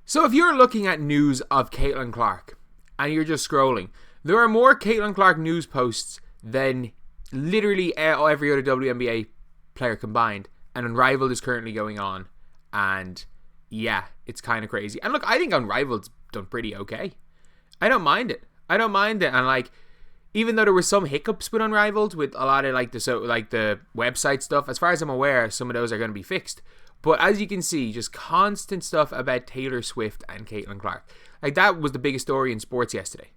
So if you're looking at news of Caitlyn Clark and you're just scrolling, there are more Caitlyn Clark news posts than literally every other WNBA player combined. And Unrivaled is currently going on. And yeah, it's kind of crazy. And look, I think Unrivaled's done pretty okay. I don't mind it. And like, even though there were some hiccups with Unrivaled, with a lot of like the website stuff, as far as I'm aware, some of those are going to be fixed. But as you can see, just constant stuff about Taylor Swift and Caitlyn Clark. Like, that was the biggest story in sports yesterday.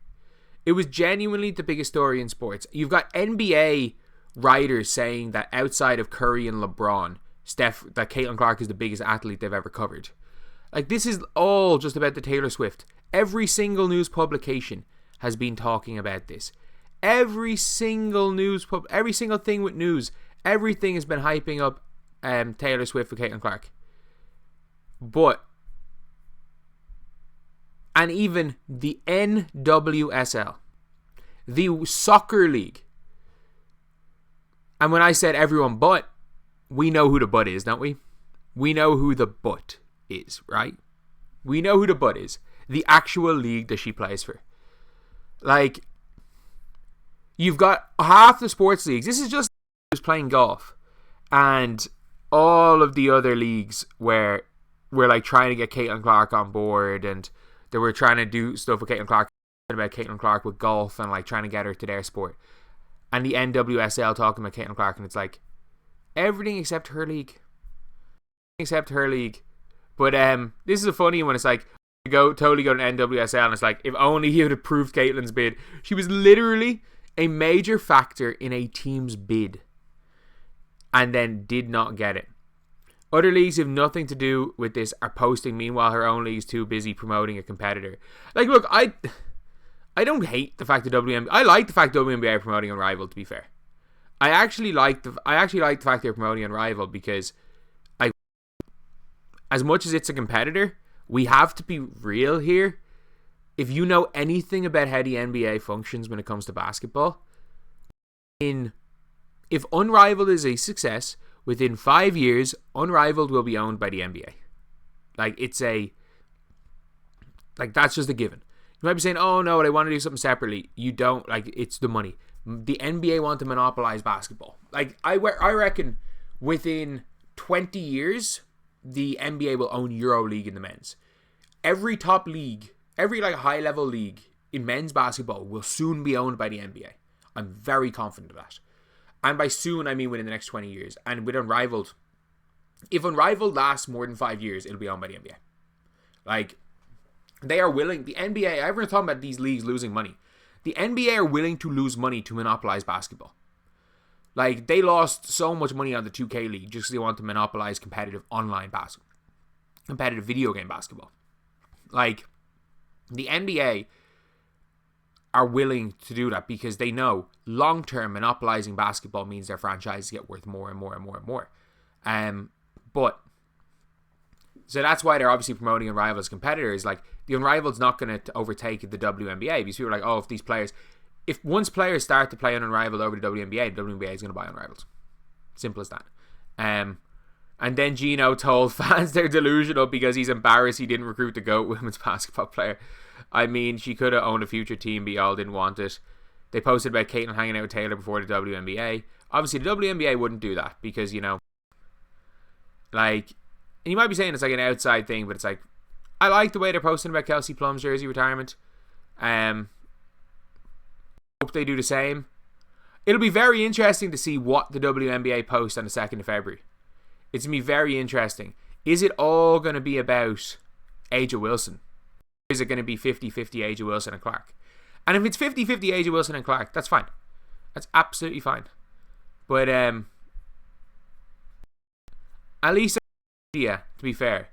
It was genuinely the biggest story in sports. You've got NBA writers saying that outside of Curry and LeBron, that Caitlyn Clark is the biggest athlete they've ever covered. Like, this is all just about the Taylor Swift. Every single news publication has been talking about this. Every single thing with news, everything has been hyping up Taylor Swift and Caitlyn Clark. And even the NWSL, the soccer league. And when I said everyone but, we know who the but is, don't we? We know who the but is, right? We know who the but is. The actual league that she plays for. Like, you've got half the sports leagues. This is just playing golf. And all of the other leagues where we're like trying to get Caitlyn Clark on board, and they were trying to do stuff with Caitlyn Clark, about Caitlyn Clark with golf, and like trying to get her to their sport. And the NWSL talking about Caitlyn Clark, and it's like everything except her league. But this is a funny one. It's like totally go to NWSL, and it's like, if only he had approved Caitlyn's bid. She was literally a major factor in a team's bid, and then did not get it. Other leagues have nothing to do with this are posting. Meanwhile, her own league is too busy promoting a competitor. Like, look, I don't hate the fact that I like the fact WNBA are promoting Unrivaled, to be fair. I actually like the fact they're promoting Unrivaled, because as much as it's a competitor, we have to be real here. If you know anything about how the NBA functions when it comes to basketball, if Unrivaled is a success, within 5 years, Unrivaled will be owned by the NBA. Like, that's just a given. You might be saying, oh no, I want to do something separately. You don't. Like, it's the money. The NBA want to monopolize basketball. Like, I reckon within 20 years, the NBA will own EuroLeague in the men's. Every top league, every like high-level league in men's basketball will soon be owned by the NBA. I'm very confident of that. And by soon, I mean within the next 20 years. And with Unrivaled, if Unrivaled lasts more than 5 years, it'll be owned by the NBA. Like, they are willing, the NBA, everyone's talking about these leagues losing money. The NBA are willing to lose money to monopolize basketball. Like, they lost so much money on the 2K League just because they want to monopolize competitive online basketball. Competitive video game basketball. Like, the NBA are willing to do that because they know long-term monopolizing basketball means their franchises get worth more and more and more and more. So that's why they're obviously promoting Unrivaled as competitors. Like, the Unrivaled's not going to overtake the WNBA, because people are like, oh, if once players start to play on Unrivaled over the WNBA is going to buy Unrivaled. Simple as that. And then Gino told fans they're delusional because he's embarrassed he didn't recruit the GOAT women's basketball player. I mean, she could have owned a future team, but y'all didn't want it. They posted about Caitlyn hanging out with Taylor before the WNBA. Obviously, the WNBA wouldn't do that because, like, and you might be saying it's like an outside thing, but it's like, I like the way they're posting about Kelsey Plum's jersey retirement. Hope they do the same. It'll be very interesting to see what the WNBA posts on the 2nd of February. It's going to be very interesting. Is it all going to be about A'ja Wilson? Or is it going to be 50-50 A'ja Wilson and Clark? And if it's 50-50 A'ja Wilson and Clark, that's fine. That's absolutely fine. But at least, to be fair,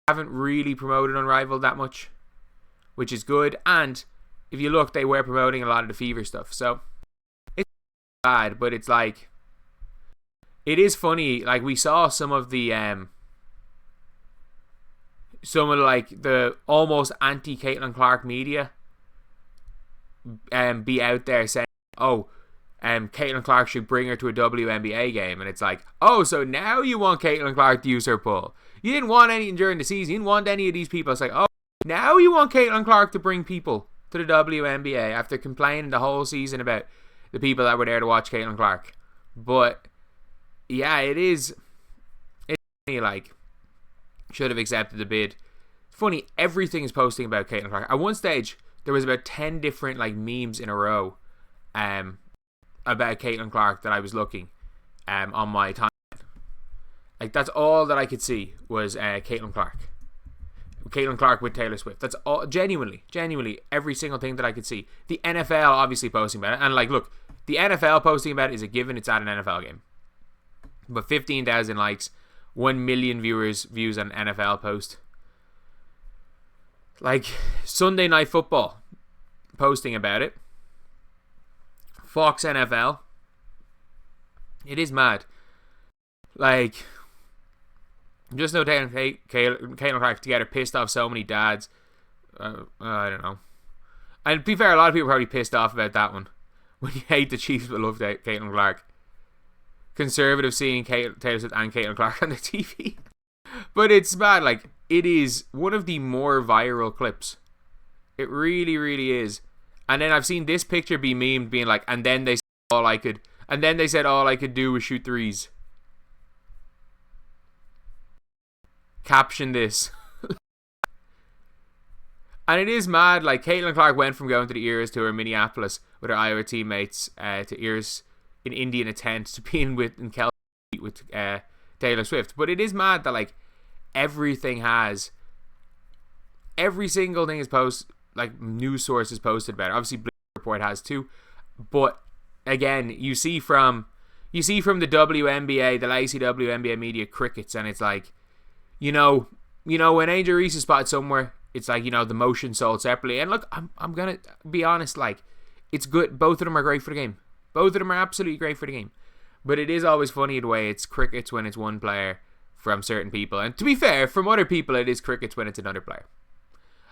haven't really promoted Unrivaled that much, which is good. And if you look, they were promoting a lot of the Fever stuff. So it's bad, but it's like, it is funny. Like, we saw some of the the almost anti Caitlyn Clark media be out there saying, oh, Caitlyn Clark should bring her to a WNBA game. And it's like, oh, so now you want Caitlyn Clark to use her pull. You didn't want anything during the season. You didn't want any of these people. It's like, oh, now you want Caitlyn Clark to bring people to the WNBA after complaining the whole season about the people that were there to watch Caitlyn Clark. But yeah, it's funny, like, should have accepted the bid. Funny, everything is posting about Caitlyn Clark. At one stage, there was about 10 different like memes in a row about Caitlyn Clark that I was looking on my timeline. Like, that's all that I could see was Caitlyn Clark. Caitlyn Clark with Taylor Swift. That's all. Genuinely, every single thing that I could see. The NFL obviously posting about it. And, like, look, the NFL posting about it is a given. It's at an NFL game. But 15,000 likes, 1 million views on an NFL post. Like, Sunday Night Football posting about it. Fox NFL. It is mad. Like, just no taking Caitlyn Clark together pissed off so many dads. I don't know. And to be fair, a lot of people are probably pissed off about that one. When you hate the Chiefs but love Caitlyn Clark. Conservative seeing Taylor Swift and Caitlyn Clark on the TV. But it's bad. Like, it is one of the more viral clips. It really, really is. And then I've seen this picture be memed being like, and then they said all I could do was shoot threes. Caption this. And it is mad. Like, Caitlyn Clark went from going to the Eras tour in Minneapolis with her Iowa teammates to Eras in Indy in a tent to being in Kelsey with Taylor Swift. But it is mad that, like, every single thing is posted, like, news sources posted about it. Obviously Bleacher Report has too, but again, you see from the WNBA, the lazy WNBA media crickets, and it's like, you know when Angel Reese is spotted somewhere, it's like, the motion sold separately. And look, I'm gonna be honest, like, it's good. Both of them are great for the game. Both of them are absolutely great for the game. But it is always funny the way it's crickets when it's one player from certain people. And to be fair, from other people, it is crickets when it's another player.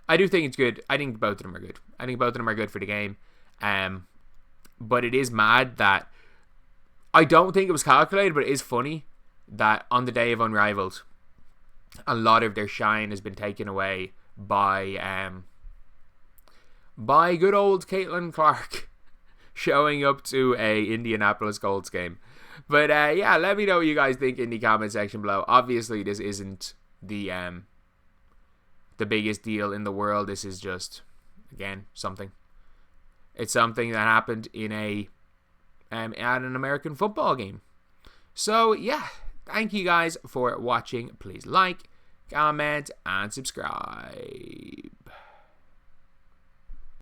I do think it's good. I think both of them are good. I think both of them are good for the game. But it is mad that I don't think it was calculated, but it is funny that on the day of Unrivaled, a lot of their shine has been taken away by good old Caitlyn Clark showing up to a Indianapolis Colts game. But yeah, let me know what you guys think in the comment section below. Obviously, this isn't the biggest deal in the world. This is just, again, something. It's something that happened in at an American football game. So yeah, thank you guys for watching. Please like, comment, and subscribe.